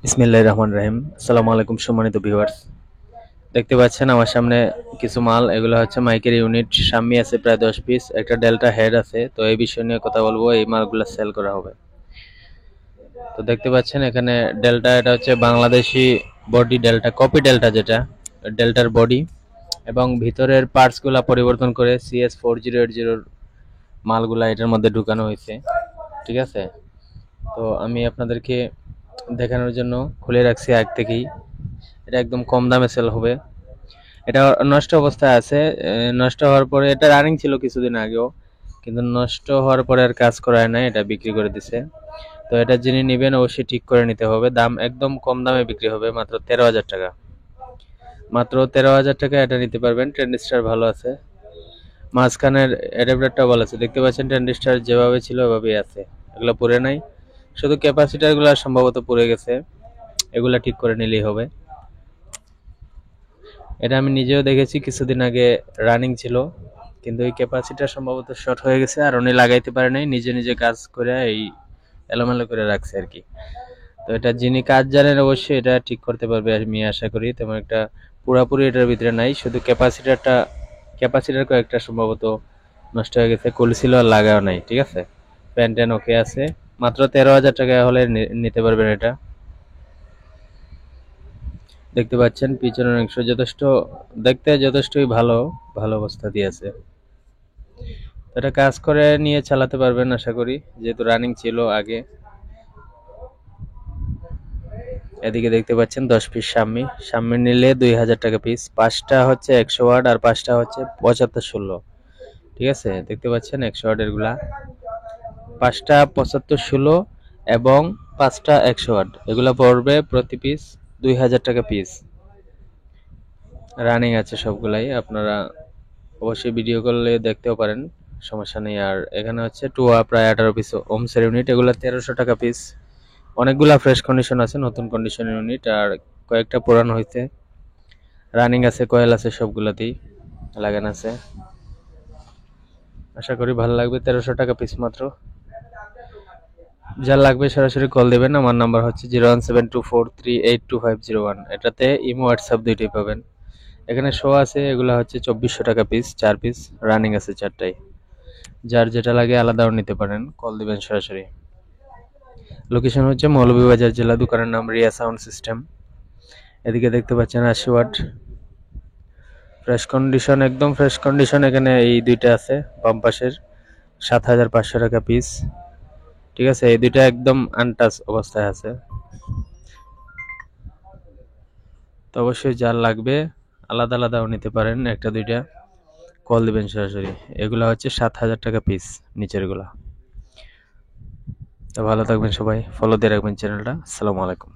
বিসমিল্লাহির রহমানির রহিম। আসসালামু আলাইকুম সম্মানিত ভিউয়ার্স, দেখতে পাচ্ছেন আমার সামনে কিছু মাল। এগুলো হচ্ছে মাইকের ইউনিট। সাম্মি আছে প্রায় 10 পিস, একটা ডেল্টা হেড আছে। তো এই বিষয় নিয়ে কথা বলবো। এই মালগুলো সেল করা হবে। তো দেখতে পাচ্ছেন এখানে ডেল্টা, এটা হচ্ছে Bangladeshi body delta, copy delta, যেটা ডেল্টার বডি এবং ভিতরের পার্টসগুলো পরিবর্তন করে CS4080 মালগুলা এটার মধ্যে ঢুকানো হয়েছে। ঠিক আছে, তো আমি আপনাদেরকে দেখানোর জন্য খুলে রাখছি আগ থেকেই। এটা একদম কম দামে সেল হবে। এটা নষ্ট অবস্থায় আছে। নষ্ট হওয়ার পরে, এটা রানিং ছিল কিছুদিন আগেও, কিন্তু নষ্ট হওয়ার পরে আর কাজ করায় নাই, এটা বিক্রি করে দিছে। তো এটা যিনি নেবেন অবশ্যই ঠিক করে নিতে হবে। দাম একদম কম দামে বিক্রি হবে, মাত্র 13,000 টাকা। মাত্র 13,000 টাকা এটা নিতে পারবেন। ট্রেন্ডস্টার ভালো আছে, মাঝখানের অ্যাডাপ্টারটা ভালো আছে। দেখতে পাচ্ছেন ট্রেন্ডস্টার যেভাবে ছিল ওভাবেই আছে, এগুলো পুড়ে নাই। শুধু ক্যাপাসিটারগুলো সম্ভবত পুড়ে গেছে, এগুলা ঠিক করে নিলেই হবে। এটা আমি নিজেও দেখেছি, কিছুদিন আগে রানিং ছিল, কিন্তু এই ক্যাপাসিটার সম্ভবত শর্ট হয়ে গেছে আর উনি লাগাইতে পারে নাই। নিজে নিজে কাজ করে এই এলোমেলো করে রাখছে আর কি। তো এটা যিনি কাজ জানেন অবশ্যই এটা ঠিক করতে পারবে আমি আশা করি। তেমন একটা পুরাপুরি এটার ভিতরে নাই, শুধু ক্যাপাসিটার কয়েকটা সম্ভবত নষ্ট হয়ে গেছে, খুলছিল আর লাগাও নাই। ঠিক আছে, প্যান ট্যান ওকে আছে। মাত্র 13,000 টাকা হলে নিতে পারবেন এটা। দেখতে পাচ্ছেন পিছনের অংশ যথেষ্ট, দেখতে যথেষ্টই ভালো ভালো অবস্থা দিয়ে আছে। এটা কাজ করে নিয়ে চালাতে পারবেন আশা করি, যেহেতু রানিং ছিল আগে। এদিকে দেখতে পাচ্ছেন 10 পিস সামনে নিলে 2,000 টাকা পিস। 5টা হচ্ছে 100 ওয়াট আর 5টা হচ্ছে 75-16। ঠিক আছে, দেখতে পাচ্ছেন 100 ওয়াটের গুলা, 5টা 75-16 এবং 5টা 100 ওয়াট। এগুলা পড়বে প্রতি পিস 2,000 টাকা পিস। রানিং আছে সবগুলাই, আপনারা অবশ্যই ভিডিও করলে দেখতেও পারেন, সমস্যা নেই। আর এখানে হচ্ছে টুয়া প্রায় 18 পিস ওমসের ইউনিট, এগুলো 1300 টাকা পিস। অনেকগুলা ফ্রেশ কন্ডিশন আছে, নতুন কন্ডিশন ইউনিট, আর কয়েকটা পুরানো হয়েছে। রানিং আছে, কয়েল আছে, সবগুলাতেই লাগানো আছে। আশা করি ভালো লাগবে। 1300 টাকা পিস মাত্র। যার লাগবে সরাসরি কল দেবেন। আমার নাম্বার হচ্ছে 01724382501। এটাতে ইমো হোয়াটসঅ্যাপ দুইটাই পাবেন। এখানে শো আছে, এগুলো হচ্ছে 2400 টাকা পিস, 4 পিস। রানিং আছে 4টাই। যার যেটা লাগে আলাদাও নিতে পারেন, কল দিবেন সরাসরি। লোকেশন হচ্ছে মৌলভীবাজার জেলা, দোকানের নাম রিয়া সাউন্ড সিস্টেম। এদিকে দেখতে পাচ্ছেন 80 ওয়াট ফ্রেশ কন্ডিশন, একদম ফ্রেশ কন্ডিশন। এখানে এই দুইটা আছে বাম পাশের, 7,500 টাকা পিস। ঠিক আছে, এই দুইটা একদম আনটাচ অবস্থায় আছে। তো অবশ্যই যার লাগবে আলাদা আলাদাও নিতে পারেন, একটা দুইটা কল দিবেন সরাসরি। এগুলা হচ্ছে 7,000 টাকা পিস নিচের গুলা। তো ভালো থাকবেন সবাই, ফলো দিয়ে রাখবেন চ্যানেলটা। আসসালামু আলাইকুম।